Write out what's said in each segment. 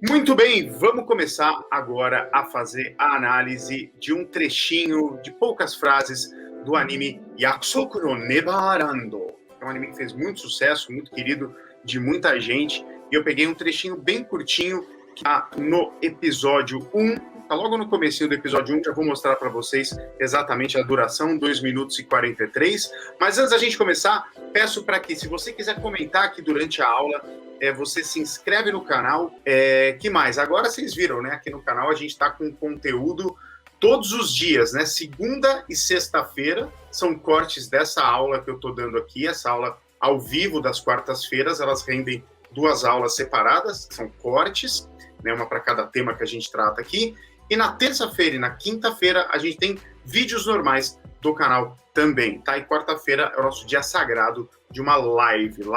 Muito bem, vamos começar agora a fazer a análise de um trechinho de poucas frases do anime Yakusoku no Neverando. É um anime que fez muito sucesso, muito querido de muita gente. E eu peguei um trechinho bem curtinho que está no episódio 1. Está logo no comecinho do episódio 1, já vou mostrar para vocês exatamente a duração, 2 minutos e 43. Mas antes da gente começar, peço para que, se você quiser comentar aqui durante a aula, você se inscreve no canal. Que mais? Agora vocês viram, né? Aqui no canal a gente está com conteúdo todos os dias, né? Segunda e sexta-feira são cortes dessa aula que eu estou dando aqui, essa aula ao vivo das quartas-feiras. Elas rendem 2 aulas separadas, são cortes, né? Uma para cada tema que a gente trata aqui. E na terça-feira e na quinta-feira a gente tem vídeos normais do canal também, tá? E quarta-feira é o nosso dia sagrado de uma live /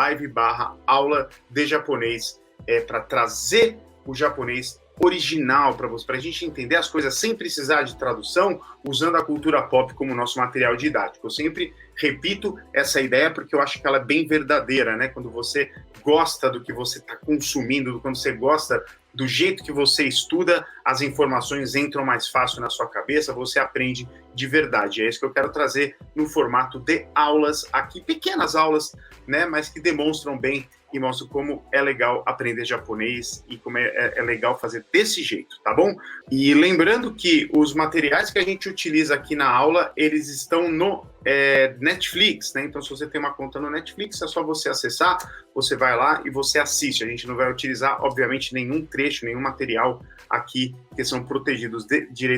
aula de japonês, para trazer o japonês original para você, para a gente entender as coisas sem precisar de tradução, usando a cultura pop como nosso material didático. Eu sempre repito essa ideia porque eu acho que ela é bem verdadeira, né? Quando você gosta do que você está consumindo, quando você gosta do jeito que você estuda, as informações entram mais fácil na sua cabeça, você aprende de verdade. É isso que eu quero trazer no formato de aulas aqui, pequenas aulas, né, mas que demonstram bem e mostram como é legal aprender japonês e como é legal fazer desse jeito, tá bom? E lembrando que os materiais que a gente utiliza aqui na aula, eles estão no Netflix, né? Então, se você tem uma conta no Netflix, é só você acessar, você vai lá e você assiste. A gente não vai utilizar, obviamente, nenhum trecho, nenhum material aqui que são protegidos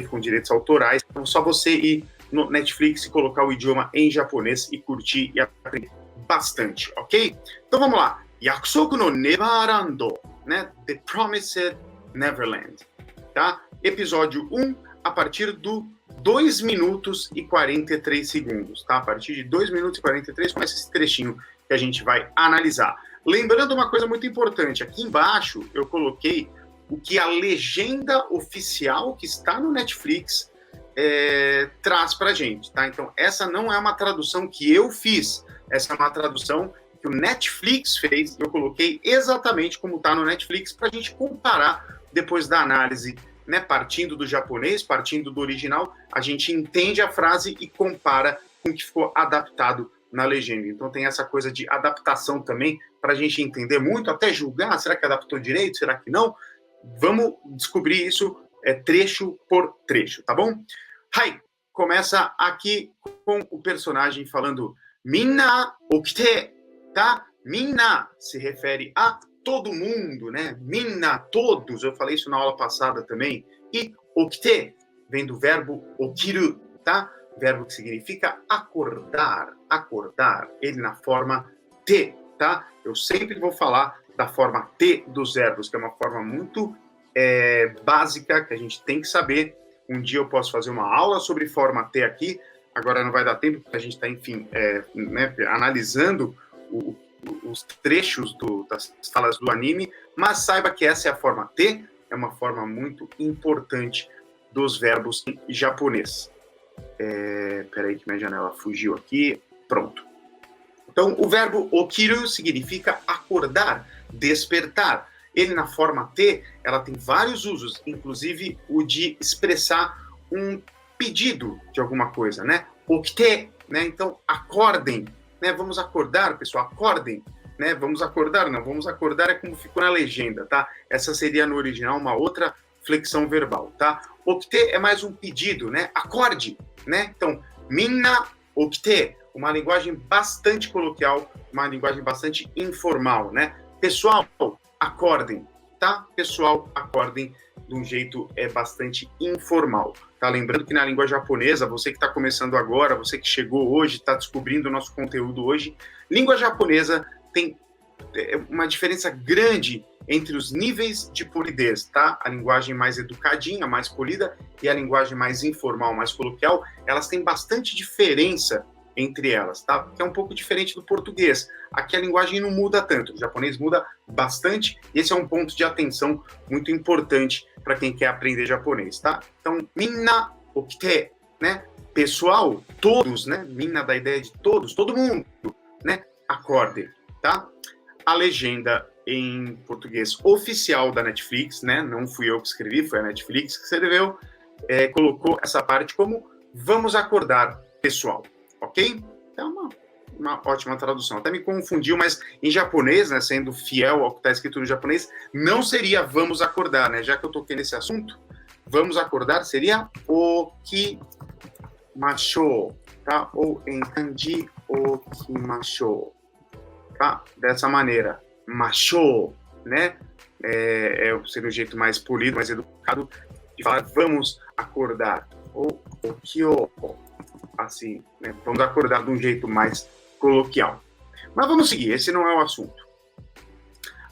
com direitos autorais. Então, só você ir no Netflix e colocar o idioma em japonês e curtir e aprender bastante, ok? Então, vamos lá. Yakusoku no Neverando, né? The Promised Neverland, tá? Episódio 1, a partir do 2 minutos e 43 segundos, tá? A partir de 2 minutos e 43 começa esse trechinho que a gente vai analisar. Lembrando uma coisa muito importante, aqui embaixo eu coloquei o que a legenda oficial que está no Netflix traz pra gente, tá? Então, essa não é uma tradução que eu fiz, essa é uma tradução que o Netflix fez, eu coloquei exatamente como está no Netflix para a gente comparar depois da análise, né? Partindo do japonês, partindo do original, a gente entende a frase e compara com o que ficou adaptado na legenda. Então tem essa coisa de adaptação também, para a gente entender muito, até julgar, será que adaptou direito, será que não? Vamos descobrir isso trecho por trecho, tá bom? Hai, começa aqui com o personagem falando Minna okite, tá? Minna se refere a todo mundo, né? Minna, todos. Eu falei isso na aula passada também. E okite vem do verbo okiru, tá? Verbo que significa acordar, acordar. Ele na forma te, tá? Eu sempre vou falar da forma te dos verbos, que é uma forma muito básica, que a gente tem que saber. Um dia eu posso fazer uma aula sobre forma te aqui, agora não vai dar tempo, porque a gente está, enfim, né, analisando os trechos das falas do anime, mas saiba que essa é a forma te, é uma forma muito importante dos verbos em japonês. Peraí que minha janela fugiu aqui, pronto. Então, o verbo okiru significa acordar, despertar. Ele, na forma te, ela tem vários usos, inclusive o de expressar um pedido de alguma coisa, né? Okite, né? Então, acordem, né? Vamos acordar, pessoal, acordem, né? Vamos acordar, não, vamos acordar é como ficou na legenda, tá? Essa seria no original uma outra flexão verbal, tá? Okite é mais um pedido, né? Acorde, né? Então, minna okite, uma linguagem bastante coloquial, uma linguagem bastante informal, né? Pessoal, acordem, tá? Pessoal, acordem de um jeito bastante informal, tá? Lembrando que na língua japonesa, você que está começando agora, você que chegou hoje, está descobrindo o nosso conteúdo hoje, língua japonesa tem uma diferença grande entre os níveis de polidez, tá? A linguagem mais educadinha, mais polida, e a linguagem mais informal, mais coloquial, elas têm bastante diferença entre elas, tá? Que é um pouco diferente do português. Aqui a linguagem não muda tanto, o japonês muda bastante, e esse é um ponto de atenção muito importante para quem quer aprender japonês, tá? Então, minna okite, né? Pessoal, todos, né? Minna da ideia de todos, todo mundo, né? Acordem, tá? A legenda em português oficial da Netflix, né? Não fui eu que escrevi, foi a Netflix que escreveu, colocou essa parte como vamos acordar, pessoal, ok? Então, uma ótima tradução. Até me confundiu, mas em japonês, né, sendo fiel ao que está escrito no japonês, não seria vamos acordar, né? Já que eu toquei nesse assunto, vamos acordar seria okimashou, tá? Ou em kanji, okimashou, tá? Dessa maneira, mashou, né? Seria o jeito mais polido, mais educado de falar vamos acordar. Ou okyo, assim, né? Vamos acordar de um jeito mais coloquial. Mas vamos seguir, esse não é o assunto.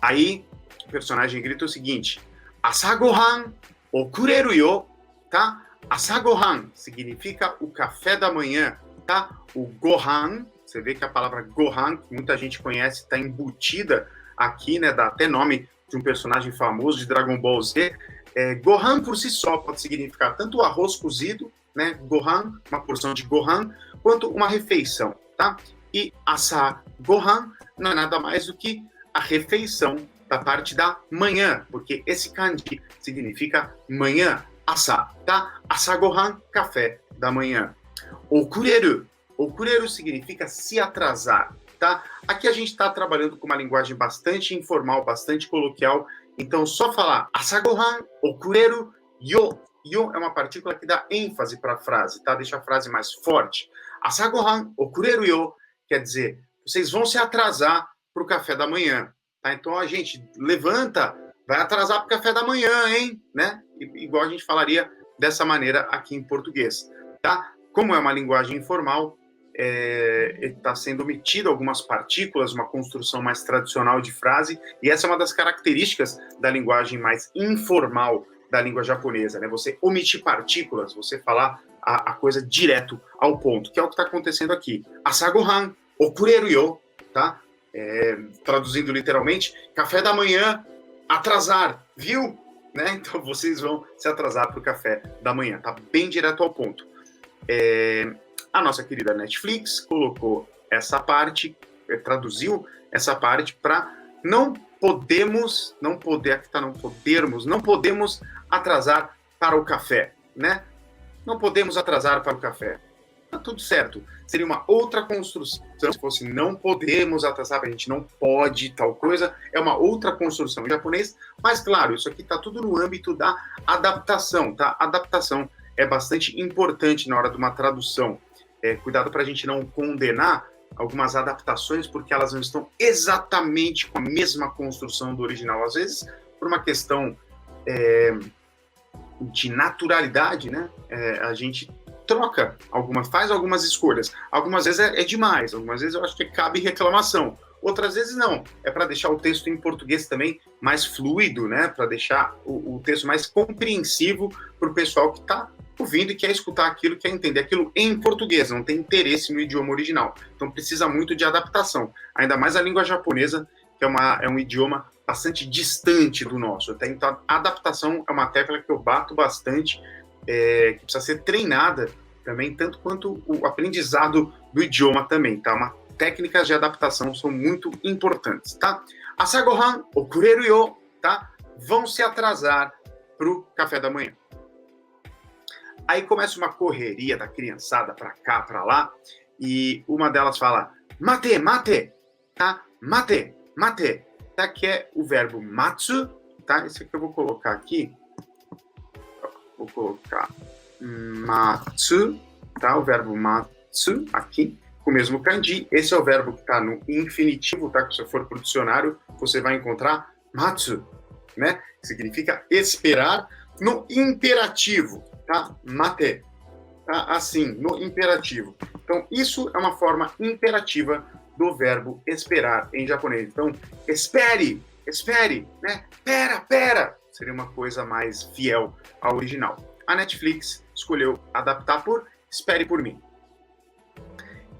Aí, o personagem grita o seguinte: Asagohan okureru yo, tá? Asagohan significa o café da manhã, tá? O gohan, você vê que a palavra gohan, que muita gente conhece, está embutida aqui, né? Dá até nome de um personagem famoso de Dragon Ball Z. Gohan por si só pode significar tanto o arroz cozido, né? Gohan, uma porção de gohan, quanto uma refeição, tá? E asa gohan não é nada mais do que a refeição da parte da manhã, porque esse kanji significa manhã, asa, tá? Asa gohan, café da manhã. Okureru. Okureru significa se atrasar, tá? Aqui a gente está trabalhando com uma linguagem bastante informal, bastante coloquial, então só falar asa gohan, okureru, yo. Yo é uma partícula que dá ênfase para a frase, tá? Deixa a frase mais forte. Asa gohan, okureru yo, quer dizer, vocês vão se atrasar para o café da manhã, tá? Então a gente levanta, vai atrasar para o café da manhã, hein? Né? Igual a gente falaria dessa maneira aqui em português, tá? Como é uma linguagem informal, está sendo omitida algumas partículas, uma construção mais tradicional de frase, e essa é uma das características da linguagem mais informal da língua japonesa, né? Você omitir partículas, você falar a coisa direto ao ponto, que é o que está acontecendo aqui. Asagohan, okureru yo, tá? Traduzindo literalmente, café da manhã, atrasar, viu? Né? Então vocês vão se atrasar para o café da manhã, tá bem direto ao ponto. A nossa querida Netflix colocou essa parte, traduziu essa parte para não podemos atrasar para o café, né? Não podemos atrasar para o café. Tá tudo certo. Seria uma outra construção. Se fosse não podemos atrasar, a gente não pode tal coisa, é uma outra construção em japonês, mas claro, isso aqui está tudo no âmbito da adaptação, tá? Adaptação é bastante importante na hora de uma tradução. Cuidado para a gente não condenar algumas adaptações, porque elas não estão exatamente com a mesma construção do original. Às vezes, por uma questão de naturalidade, né? A gente troca faz algumas escolhas. Algumas vezes é demais, algumas vezes eu acho que cabe reclamação. Outras vezes não. É para deixar o texto em português também mais fluido, né? Para deixar o texto mais compreensivo para o pessoal que está ouvindo e quer escutar aquilo, quer entender aquilo em português, não tem interesse no idioma original. Então precisa muito de adaptação. Ainda mais a língua japonesa, que é um idioma bastante distante do nosso. Então a adaptação é uma tecla que eu bato bastante, que precisa ser treinada também, tanto quanto o aprendizado do idioma também, tá? Técnicas de adaptação são muito importantes, tá? Asagohan, okureru yo, tá? Vão se atrasar pro café da manhã. Aí começa uma correria da criançada para cá, para lá, e uma delas fala, mate, mate, tá? Mate, mate, tá? Que é o verbo matsu, tá? Esse aqui eu vou colocar aqui. Vou colocar matsu, tá? O verbo matsu aqui, com o mesmo kanji. Esse é o verbo que está no infinitivo, tá? Que se for para o dicionário, você vai encontrar matsu, né? Que significa esperar no imperativo, tá? Mate, tá? Assim, no imperativo. Então, isso é uma forma imperativa do verbo esperar em japonês. Então, espere, espere, né? Pera. Seria uma coisa mais fiel ao original. A Netflix escolheu adaptar por espere por mim.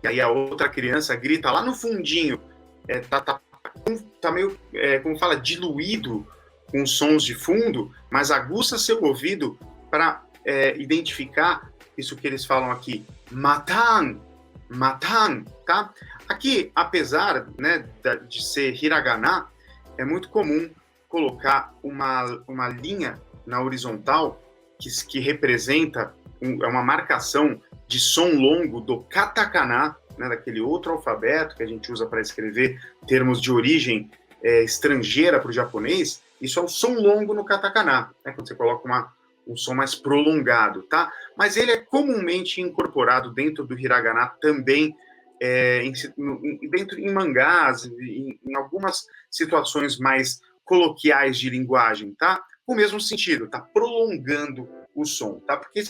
E aí a outra criança grita lá no fundinho, tá meio, como fala, diluído com sons de fundo, mas aguça seu ouvido para identificar isso que eles falam aqui, matan, tá? Aqui, apesar, né, de ser hiragana, é muito comum colocar uma linha na horizontal que representa uma marcação de som longo do katakana, né, daquele outro alfabeto que a gente usa para escrever termos de origem estrangeira para o japonês. Isso é o som longo no katakana, né, quando você coloca um som mais prolongado, tá? Mas ele é comumente incorporado dentro do hiragana também, em mangás, em algumas situações mais coloquiais de linguagem, tá? Com o mesmo sentido, tá prolongando o som, tá? Porque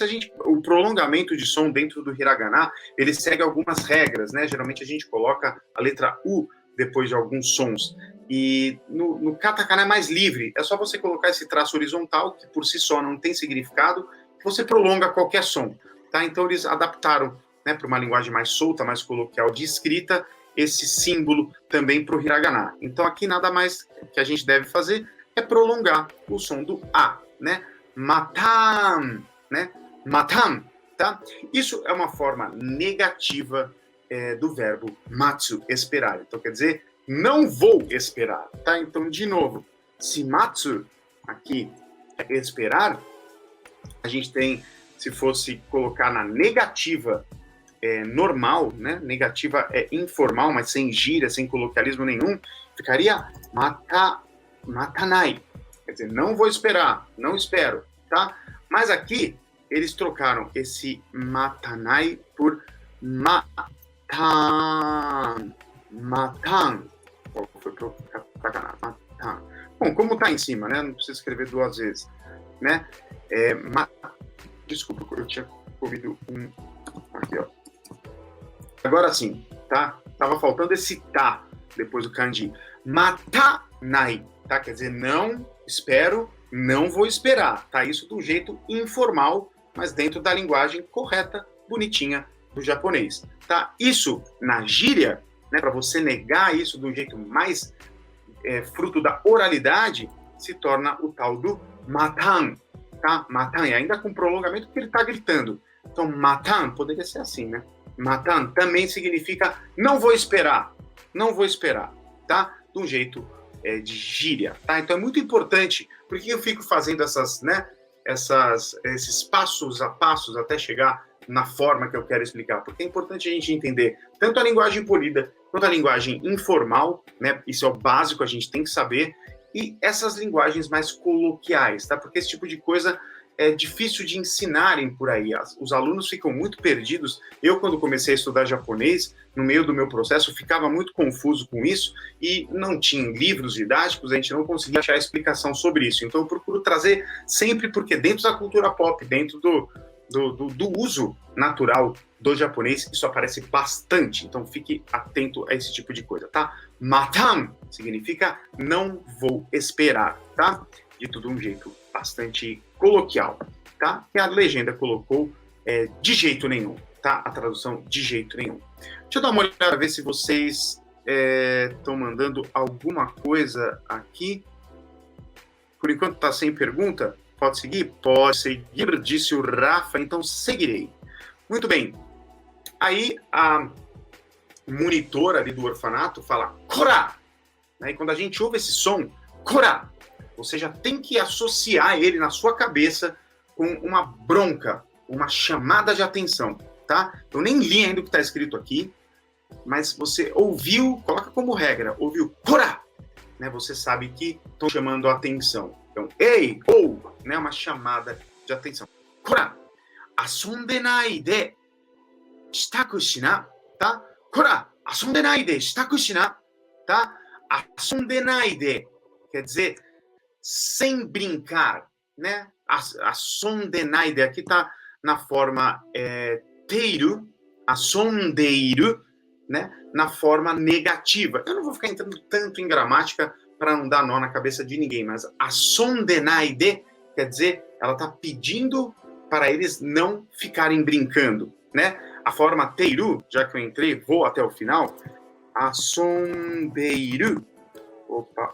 o prolongamento de som dentro do hiragana, ele segue algumas regras, né? Geralmente a gente coloca a letra U depois de alguns sons. E no katakana é mais livre, é só você colocar esse traço horizontal, que por si só não tem significado, que você prolonga qualquer som, tá? Então eles adaptaram, né, para uma linguagem mais solta, mais coloquial de escrita, esse símbolo também para o hiragana. Então aqui nada mais que a gente deve fazer é prolongar o som do A, né? Matan, né? Matan, tá? Isso é uma forma negativa do verbo matsu, esperar. Então quer dizer, não vou esperar, tá? Então, de novo, se matsu aqui é esperar, a gente tem, se fosse colocar na negativa normal, né? Negativa é informal, mas sem gíria, sem coloquialismo nenhum, ficaria matanai. Quer dizer, não vou esperar, não espero, tá? Mas aqui, eles trocaram esse matanai por matan. Matan. Foi pro katakana. Matan. Bom, como tá em cima, né? Não precisa escrever duas vezes, né? Desculpa, eu tinha ouvido um... Aqui, ó. Agora sim, tá? Tava faltando esse tá depois do kanji. Matanai, tá? Quer dizer, não espero, não vou esperar, tá? Isso do jeito informal, mas dentro da linguagem correta, bonitinha do japonês, tá? Isso na gíria, né? Para você negar isso do jeito mais fruto da oralidade, se torna o tal do matan, tá? Matan, e ainda com prolongamento porque ele tá gritando. Então, matan poderia ser assim, né? Matan também significa não vou esperar, tá? De um jeito de gíria, tá? Então é muito importante, porque eu fico fazendo esses passos a passos até chegar na forma que eu quero explicar, porque é importante a gente entender tanto a linguagem polida quanto a linguagem informal, né? Isso é o básico, a gente tem que saber, e essas linguagens mais coloquiais, tá? Porque esse tipo de coisa é difícil de ensinarem por aí. Os alunos ficam muito perdidos. Eu, quando comecei a estudar japonês, no meio do meu processo, ficava muito confuso com isso e não tinha livros didáticos, a gente não conseguia achar explicação sobre isso. Então, eu procuro trazer sempre, porque dentro da cultura pop, dentro do uso natural do japonês, isso aparece bastante. Então, fique atento a esse tipo de coisa, tá? Matan significa não vou esperar, tá? Dito de um jeito bastante coloquial, tá? E a legenda colocou de jeito nenhum, tá? A tradução de jeito nenhum. Deixa eu dar uma olhada, ver se vocês estão mandando alguma coisa aqui. Por enquanto tá sem pergunta. Pode seguir? Pode seguir, disse o Rafa, então seguirei. Muito bem. Aí a monitora ali do orfanato fala Kora! E quando a gente ouve esse som, Kora! Você já tem que associar ele na sua cabeça com uma bronca, uma chamada de atenção, tá? Eu nem li ainda o que está escrito aqui, mas você ouviu, coloca como regra, ouviu Kora! Né? Você sabe que estão chamando a atenção. Então, ei, ou, né? Uma chamada de atenção. Kora! Asondenai de shitaku shina, tá? Kora! Asondenai de shitaku shina, tá? Asondenai de quer dizer sem brincar, né? Asondenai, aqui está na forma teiru, asondeiru, né? Na forma negativa. Eu não vou ficar entrando tanto em gramática para não dar nó na cabeça de ninguém, mas asondenai quer dizer, ela está pedindo para eles não ficarem brincando, né? A forma teiru, já que eu entrei, vou até o final, asondeiru, opa,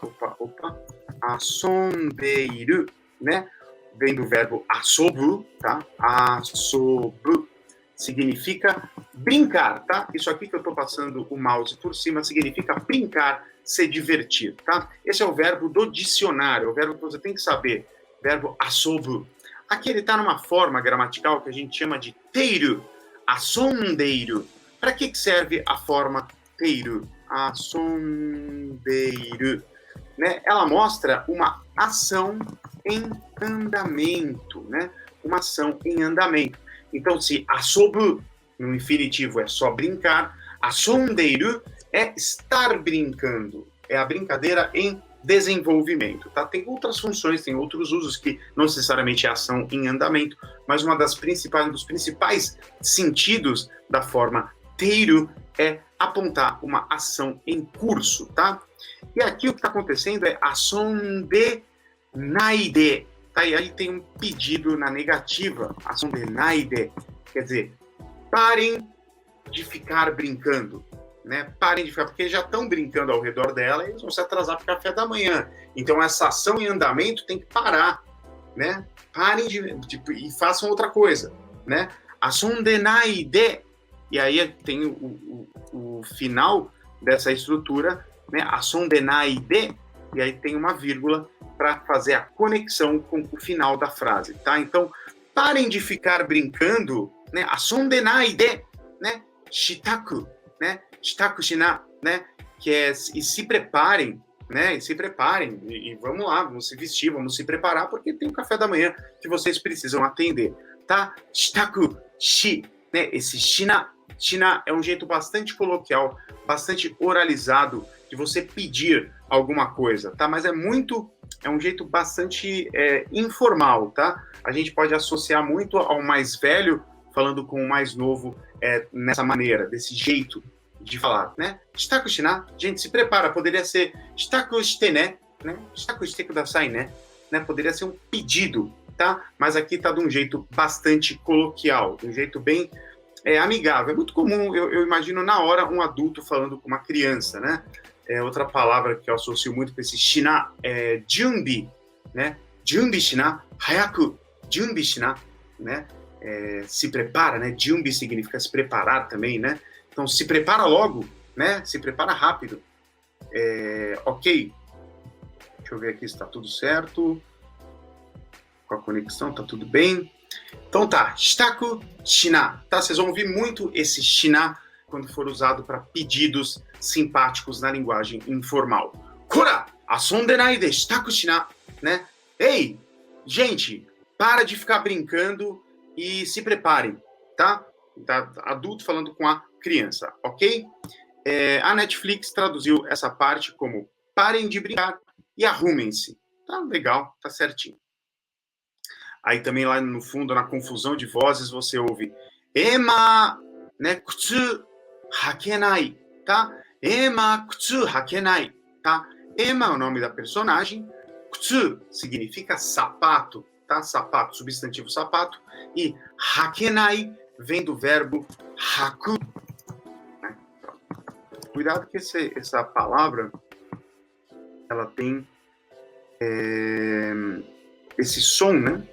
asondeiru, né? Vem do verbo asobu, tá? Asobu. significa brincar, tá? Isso aqui que eu estou passando o mouse por cima significa brincar, se divertir, tá? Esse é o verbo do dicionário, é o verbo que você tem que saber, verbo asobu. Aqui ele está numa forma gramatical que a gente chama de teiru, asondeiru. Para que serve a forma teiru, asondeiru? Né? Ela mostra uma ação em andamento, né? Uma ação em andamento. Então, se asobu no infinitivo é só brincar, asondeiru é estar brincando, é a brincadeira em desenvolvimento, tá? Tem outras funções, tem outros usos que não necessariamente é ação em andamento, mas um dos principais sentidos da forma teiru é apontar uma ação em curso, tá? E aqui o que está acontecendo é asonde naide, tá? E aí tem um pedido na negativa, asonde naide, quer dizer, parem de ficar brincando, né? Parem de ficar, porque já estão brincando ao redor dela e eles vão se atrasar para o café da manhã. Então essa ação em andamento tem que parar, né? Parem e façam outra coisa, né? Asonde naide, e aí tem o final dessa estrutura, né? Asonde naide, e aí tem uma vírgula para fazer a conexão com o final da frase, tá? Então, parem de ficar brincando, né? Asonde naide, né? Shitaku, né? Shitaku shina, né? Que é e se preparem, né? E se preparem e vamos lá, vamos se vestir, vamos se preparar porque tem o café da manhã que vocês precisam atender, tá? Shitaku shi, né? Esse shina é um jeito bastante coloquial, bastante oralizado de você pedir alguma coisa, tá? Mas é um jeito bastante informal, tá? A gente pode associar muito ao mais velho falando com o mais novo nessa maneira, desse jeito de falar, né? Shitaku shina, gente, se prepara, poderia ser shitaku shite né? Shitaku shite kudasai, né? Poderia ser um pedido, tá? Mas aqui tá de um jeito bastante coloquial, de um jeito bem amigável. É muito comum, eu imagino na hora um adulto falando com uma criança, né? Outra palavra que eu associo muito com esse shina é junbi, né? Junbi shina, hayaku junbi shina, né? Se prepara, né? Junbi significa se preparar também, né? Então se prepara logo, né? Se prepara rápido. Ok. Deixa eu ver aqui se está tudo certo. Com a conexão, tá tudo bem. Então tá, shitaku shina, tá? Vocês vão ouvir muito esse shina quando for usado para pedidos simpáticos na linguagem informal. Kora, asonde nai de shitaku shina, né? Ei, gente, para de ficar brincando e se preparem, tá? Adulto falando com a criança, ok? A Netflix traduziu essa parte como parem de brincar e arrumem-se. Tá legal, tá certinho. Aí também lá no fundo, na confusão de vozes, você ouve Ema, né, kutsu hakenai, tá? Ema kutsu hakenai, tá? Ema é o nome da personagem, kutsu significa sapato, tá? Sapato, substantivo sapato, e hakenai vem do verbo haku. Né? Cuidado que essa palavra, ela tem esse som, né?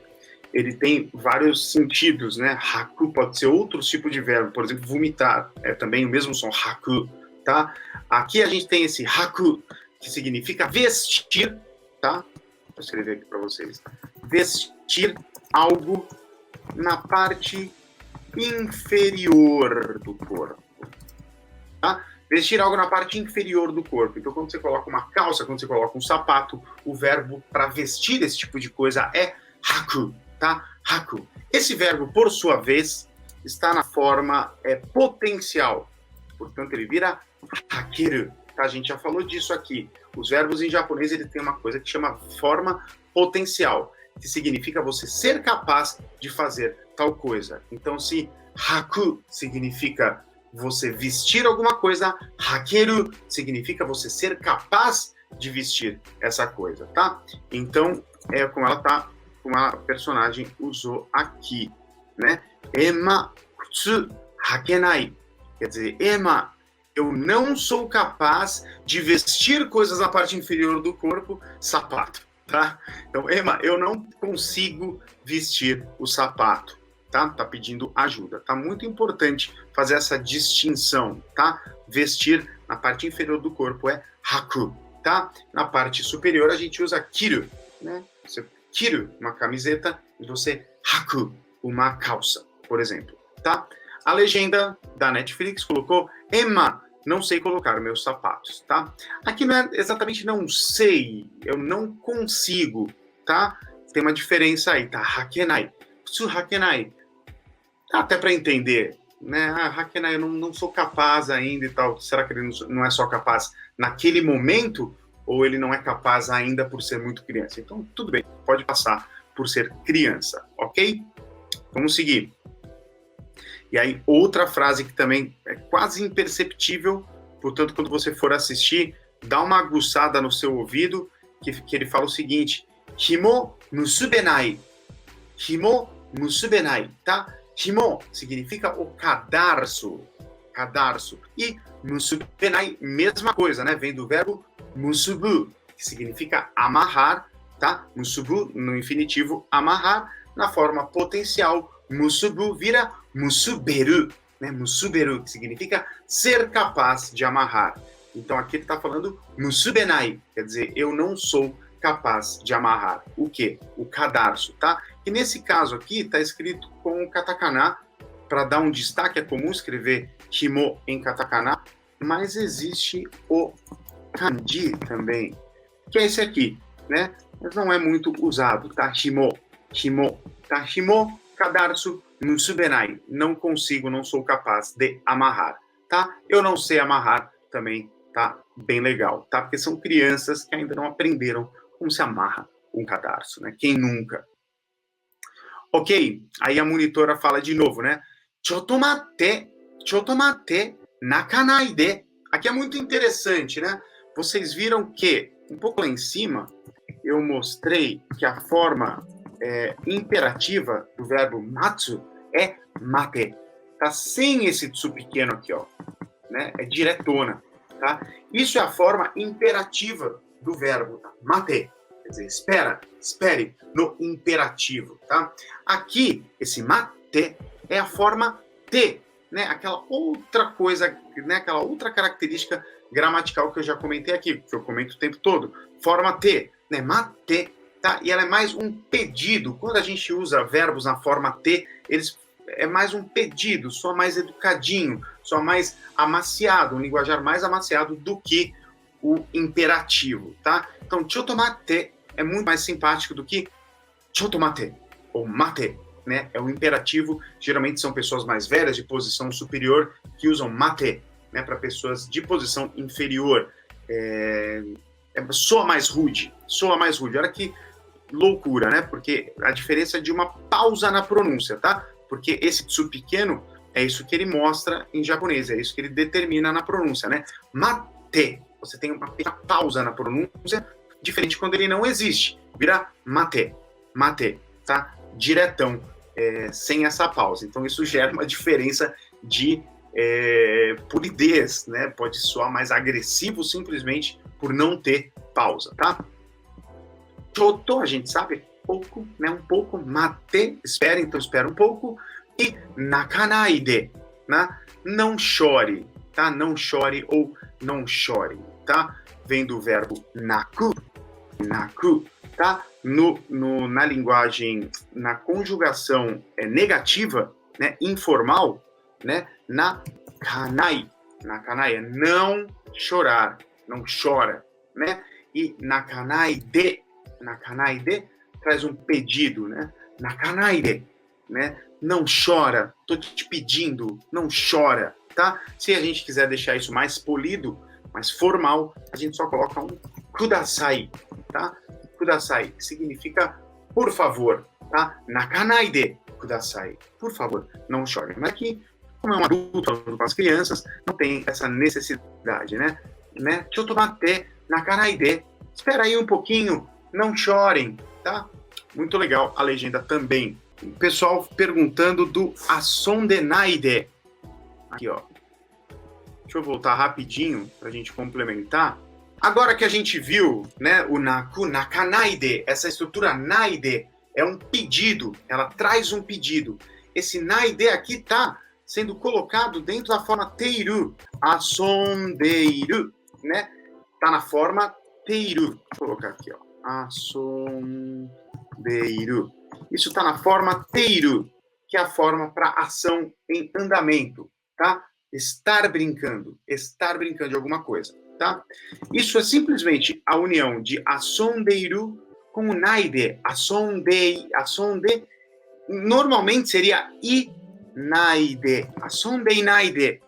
Ele tem vários sentidos, né? Haku pode ser outro tipo de verbo, por exemplo, vomitar, é também o mesmo som, haku, tá? Aqui a gente tem esse haku, que significa vestir, tá? Vou escrever aqui para vocês. Vestir algo na parte inferior do corpo, tá? Vestir algo na parte inferior do corpo. Então, quando você coloca uma calça, quando você coloca um sapato, o verbo para vestir esse tipo de coisa é haku. Tá? Haku. Esse verbo, por sua vez, está na forma potencial. Portanto, ele vira hakeru. Tá? A gente já falou disso aqui. Os verbos em japonês ele tem uma coisa que chama forma potencial, que significa você ser capaz de fazer tal coisa. Então, se haku significa você vestir alguma coisa, hakeru significa você ser capaz de vestir essa coisa. Tá? Então, como ela está, como a personagem usou aqui, né? Ema kutsu hakenai. Quer dizer, Ema, eu não sou capaz de vestir coisas na parte inferior do corpo, sapato, tá? Então, Ema, eu não consigo vestir o sapato. tá? Tá pedindo ajuda. Tá muito importante fazer essa distinção, tá? Vestir na parte inferior do corpo é haku, tá? Na parte superior a gente usa kiru, né? Você kiru, uma camiseta, e você haku, uma calça, por exemplo, tá? A legenda da Netflix colocou Emma, não sei colocar meus sapatos, tá? Aqui não é exatamente não sei, eu não consigo, tá? Tem uma diferença aí, tá? Hakenai. Su hakenai. Dá até para entender, né? Ah, hakenai, eu não sou capaz ainda e tal. Será que ele não é só capaz naquele momento ou ele não é capaz ainda por ser muito criança? Então, tudo bem, pode passar por ser criança, ok? Vamos seguir. E aí, outra frase que também é quase imperceptível, portanto, quando você for assistir, dá uma aguçada no seu ouvido, que ele fala o seguinte: Himo musubenai. Himo musubenai, tá? Himo significa o cadarço. Cadarço. E musubenai, mesma coisa, né? Vem do verbo musubu, que significa amarrar, tá? Musubu, no infinitivo, amarrar. Na forma potencial, musubu vira musuberu, né? Musuberu, que significa ser capaz de amarrar. Então aqui ele está falando musubenai, quer dizer, eu não sou capaz de amarrar. O quê? O cadarço, tá? E nesse caso aqui está escrito com o katakana, para dar um destaque, é comum escrever himo em katakana, mas existe o kanji também, que é esse aqui, né? Mas não é muito usado, tá? Himo, tá? Himo, cadarço, musubenai. Não consigo, não sou capaz de amarrar, tá? Eu não sei amarrar também, tá? Bem legal, tá? Porque são crianças que ainda não aprenderam como se amarra um cadarço, né? Quem nunca? Ok, aí a monitora fala de novo, né? Chotomate, nakanai de. Aqui é muito interessante, né? Vocês viram que, um pouco lá em cima, eu mostrei que a forma imperativa do verbo matsu é mate. Tá sem esse tsu pequeno aqui, ó. Né? É diretona, tá? Isso é a forma imperativa do verbo, tá? Mate. Quer dizer, espera, espere, no imperativo, tá? Aqui, esse mate é a forma te, né? Aquela outra coisa, né? Aquela outra característica gramatical que eu já comentei aqui, que eu comento o tempo todo. Forma te, né? Mate, tá? E ela é mais um pedido. Quando a gente usa verbos na forma te, eles é mais um pedido, só mais educadinho, só mais amaciado, um linguajar mais amaciado do que o imperativo, tá? Então, chotomate é muito mais simpático do que chotomate ou mate, né? É o imperativo. Geralmente são pessoas mais velhas, de posição superior, que usam mate, né? Para pessoas de posição inferior. Soa mais rude. Olha que loucura, né? Porque a diferença é de uma pausa na pronúncia, tá? Porque esse tsu pequeno é isso que ele mostra em japonês, é isso que ele determina na pronúncia, né? Mate. Você tem uma pequena pausa na pronúncia, diferente quando ele não existe. Vira mate, tá? Diretão, sem essa pausa. Então isso gera uma diferença de polidez, né? Pode soar mais agressivo simplesmente por não ter pausa, tá? Choto, a gente sabe, pouco, né? Um pouco. Mate, espera, então espera um pouco. E nakanai de, né? Não chore, tá? Não chore ou não chore, tá? Vem do verbo naku, tá? Na linguagem, na conjugação negativa, né? Informal, né? Nakanai é não chorar, não chora, né? E nakanai de traz um pedido, né? Nakanai de, né? Não chora, tô te pedindo, não chora, tá? Se a gente quiser deixar isso mais polido, mais formal, a gente só coloca um kudasai, tá? Kudasai, que significa por favor, tá? Nakanai de kudasai, por favor, não chore. Mas aqui, como é um adulto com as crianças, não tem essa necessidade, né? Chotomate, nakanai de, espera aí um pouquinho, não chorem, tá? Muito legal a legenda também. O pessoal perguntando do asondenaide. Aqui, ó. Deixa eu voltar rapidinho para a gente complementar. Agora que a gente viu, né, o naku, nakanaide, essa estrutura naide é um pedido, ela traz um pedido. esse naide aqui está sendo colocado dentro da forma teiru, asondeiru, né? Está na forma teiru. Vou colocar aqui, ó, asondeiru. Isso está na forma teiru, que é a forma para ação em andamento, tá? Estar brincando de alguma coisa, tá? Isso é simplesmente a união de asondeiru com o naide. Asonde normalmente seria inaide, asonde inaide,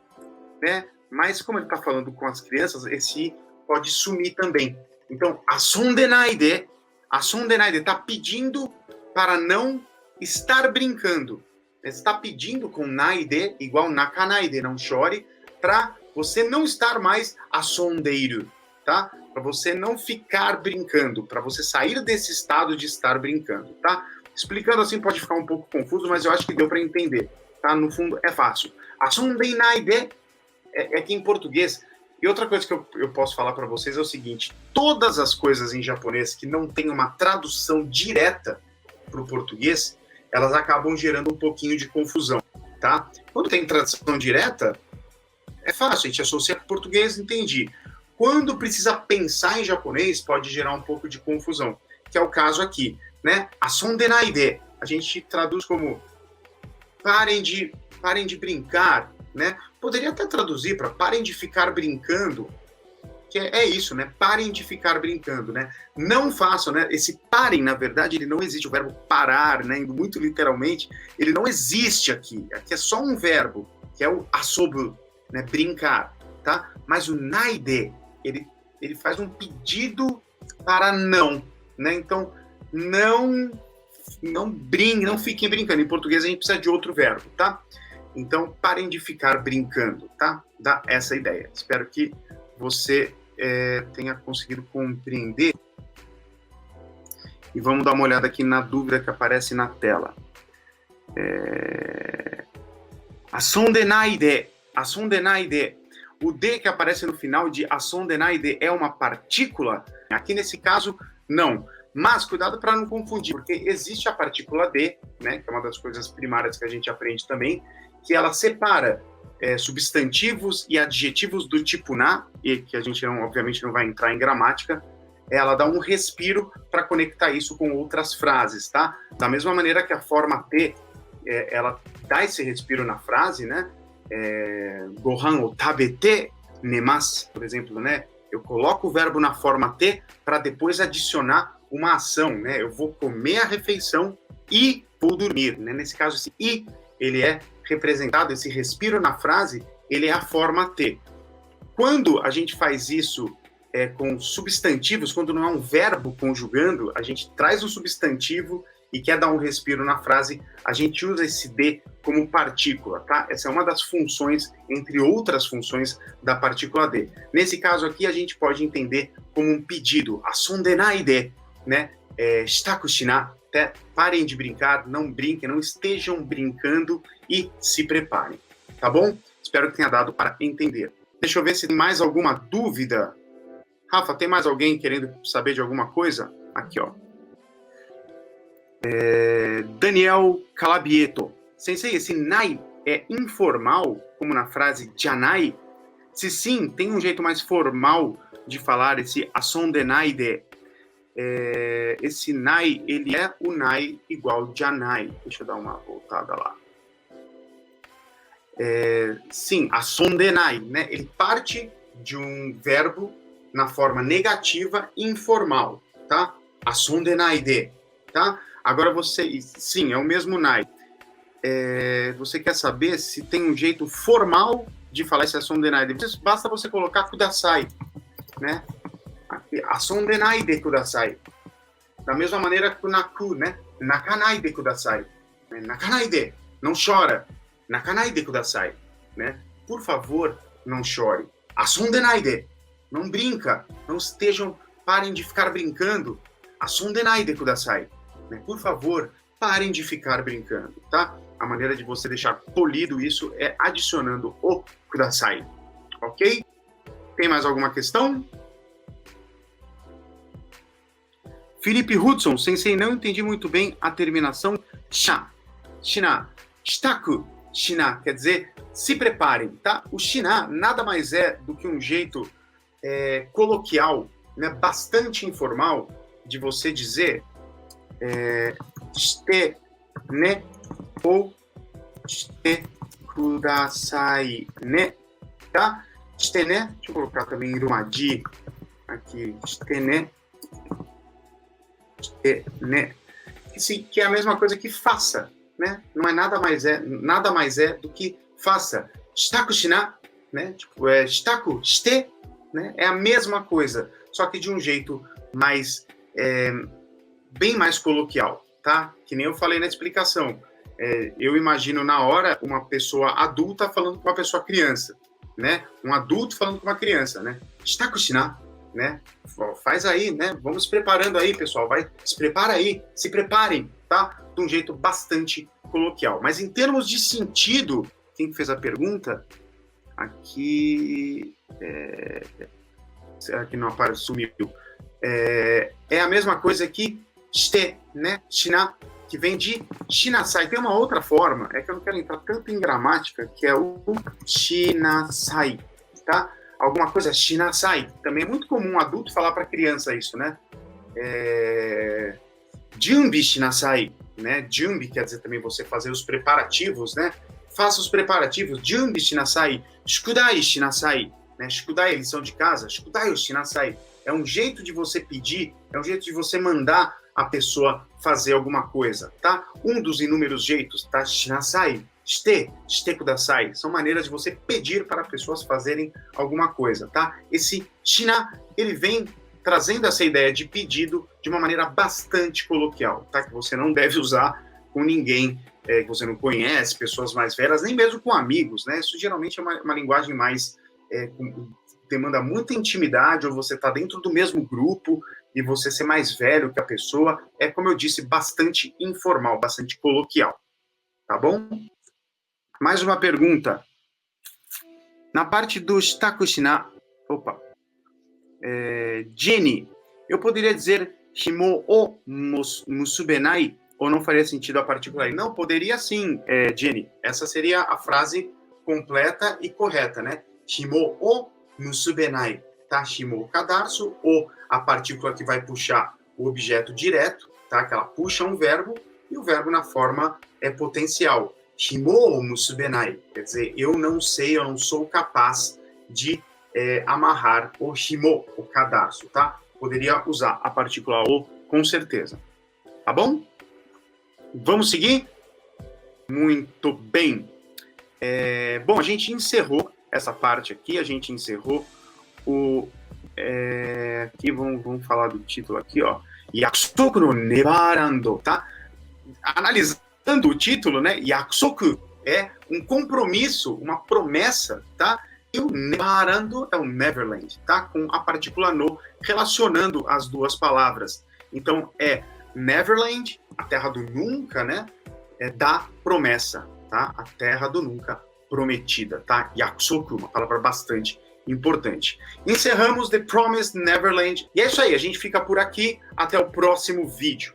né? Mas como ele está falando com as crianças, esse pode sumir também. Então, asonde naide está pedindo para não estar brincando. Está pedindo com naide, igual nakanaide, não chore, para você não estar mais asondeiru, tá? Para você não ficar brincando, para você sair desse estado de estar brincando, tá? Explicando assim pode ficar um pouco confuso, mas eu acho que deu para entender, tá? No fundo é fácil. Asondei naide é que em português. E outra coisa que eu posso falar para vocês é o seguinte: todas as coisas em japonês que não tem uma tradução direta para o português, elas acabam gerando um pouquinho de confusão, tá? Quando tem tradução direta, é fácil, a gente associa com português, entendi. Quando precisa pensar em japonês, pode gerar um pouco de confusão, que é o caso aqui, né? Asondenaide, a gente traduz como parem de brincar, né? Poderia até traduzir para parem de ficar brincando, que é isso, né? Parem de ficar brincando, né? Não façam, né? Esse parem, na verdade, ele não existe. O verbo parar, né? Muito literalmente, ele não existe aqui. Aqui é só um verbo, que é o asobu, né? Brincar, tá? Mas o naide, ele faz um pedido para não, né? Então, não brinquem, não fiquem brincando. Em português a gente precisa de outro verbo, tá? Então, parem de ficar brincando, tá? Dá essa ideia. Espero que você tenha conseguido compreender. E vamos dar uma olhada aqui na dúvida que aparece na tela. Asondenaide. O D que aparece no final de asondenaide é uma partícula? Aqui nesse caso, não. Mas cuidado para não confundir, porque existe a partícula D, né, que é uma das coisas primárias que a gente aprende também, que ela separa substantivos e adjetivos do tipo na, e que a gente obviamente não vai entrar em gramática. Ela dá um respiro para conectar isso com outras frases, tá? Da mesma maneira que a forma T, ela dá esse respiro na frase, né? Gohan o tabete nemasu, por exemplo, né? Eu coloco o verbo na forma T para depois adicionar uma ação, né? Eu vou comer a refeição e vou dormir, né? Nesse caso, esse I, ele é representado, esse respiro na frase, ele é a forma T. Quando a gente faz isso com substantivos, quando não é um verbo conjugando, a gente traz um substantivo e quer dar um respiro na frase, a gente usa esse D como partícula, tá? Essa é uma das funções, entre outras funções, da partícula D. Nesse caso aqui, a gente pode entender como um pedido, asondenaide, né? Shitakushina, parem de brincar, não brinquem, não estejam brincando e se preparem, tá bom? Espero que tenha dado para entender. Deixa eu ver se tem mais alguma dúvida. Rafa, tem mais alguém querendo saber de alguma coisa? Aqui, ó. Daniel Calabieto. Sensei, esse nai é informal, como na frase janai? Se sim, tem um jeito mais formal de falar esse asondenaide. Esse nai, ele é o nai igual janai. Deixa eu dar uma voltada lá. Sim, asondenai, né? Ele parte de um verbo na forma negativa informal, tá? Asondenaide, tá? Agora você, sim, é o mesmo nai. Você quer saber se tem um jeito formal de falar esse asondenaide? Basta você colocar kudasai, né? Asondenaide kudasai. Da mesma maneira que o naku, né? Nakanaide kudasai. Nakanaide, não chora. Nakanaide kudasai, né? Por favor, não chore. Asondenaide, não brinca. Não parem de ficar brincando. Asondenaide kudasai. Por favor, parem de ficar brincando, tá? A maneira de você deixar polido isso é adicionando o kudasai, ok? Tem mais alguma questão? Felipe Hudson, sensei, não entendi muito bem a terminação sha. Shina. Shitaku shina quer dizer se preparem, tá? O shina nada mais é do que um jeito coloquial, né, bastante informal de você dizer shite ne ou shite kudasai ne, tá? Shite ne, deixa eu colocar também irumadi aqui, shite ne, que é a mesma coisa que faça, né? Não é nada mais é do que faça. Shitaku shina, né? Tipo, shitaku shite, né? É a mesma coisa, só que de um jeito mais bem mais coloquial, tá? Que nem eu falei na explicação. Eu imagino na hora uma pessoa adulta falando com uma pessoa criança, né? Um adulto falando com uma criança, né? Shitaku shina, né? Faz aí, né? Vamos se preparando aí, pessoal. Vai, se prepara aí, se preparem, tá? De um jeito bastante coloquial. Mas em termos de sentido, quem fez a pergunta? Aqui... Aqui não aparece, sumiu. É a mesma coisa que shite, né? Shina, que vem de shinasai. Tem uma outra forma, é que eu não quero entrar tanto em gramática, que é o shinasai, tá? Alguma coisa shinasai. Também é muito comum um adulto falar para criança isso, né? Junbi shinasai, né? Junbi quer dizer também você fazer os preparativos, né? Faça os preparativos. Junbi shinasai. Shukudai shinasai. Né? Shukudai, lição de casa. Shukudai o shinasai. É um jeito de você pedir, é um jeito de você mandar a pessoa fazer alguma coisa, tá? Um dos inúmeros jeitos, tá? Shinasai, shite kudasai. São maneiras de você pedir para pessoas fazerem alguma coisa, tá? Esse shina, ele vem trazendo essa ideia de pedido de uma maneira bastante coloquial, tá? Que você não deve usar com ninguém que você não conhece, pessoas mais velhas, nem mesmo com amigos, né? Isso geralmente é uma linguagem mais... demanda muita intimidade, ou você está dentro do mesmo grupo e você ser mais velho que a pessoa, como eu disse, bastante informal, bastante coloquial. Tá bom? Mais uma pergunta. Na parte do shitaku shina, Jenny, eu poderia dizer himo o musubenai, ou não faria sentido a partícula aí? Não, poderia sim, Jenny. Essa seria a frase completa e correta, né? Himo o musubenai, tá? Himo o cadarço, ou a partícula que vai puxar o objeto direto, tá? Que ela puxa um verbo, e o verbo na forma potencial. Himo o musubenai, quer dizer, eu não sei, eu não sou capaz de amarrar o himo, o cadarço, tá? Poderia usar a partícula o com certeza. Tá bom? Vamos seguir? Muito bem. Bom, a gente encerrou essa parte aqui, a gente encerrou o... aqui vamos falar do título aqui, ó. Yakusoku no nebarando, tá? Analisando o título, né? Yakusoku é um compromisso, uma promessa, tá? E o nebarando é o Neverland, tá? Com a partícula no, relacionando as duas palavras. Então, Neverland, a terra do nunca, né? Da promessa, tá? A terra do nunca prometida, tá? Yakusoku, uma palavra bastante importante. Encerramos The Promised Neverland. E é isso aí, a gente fica por aqui. Até o próximo vídeo.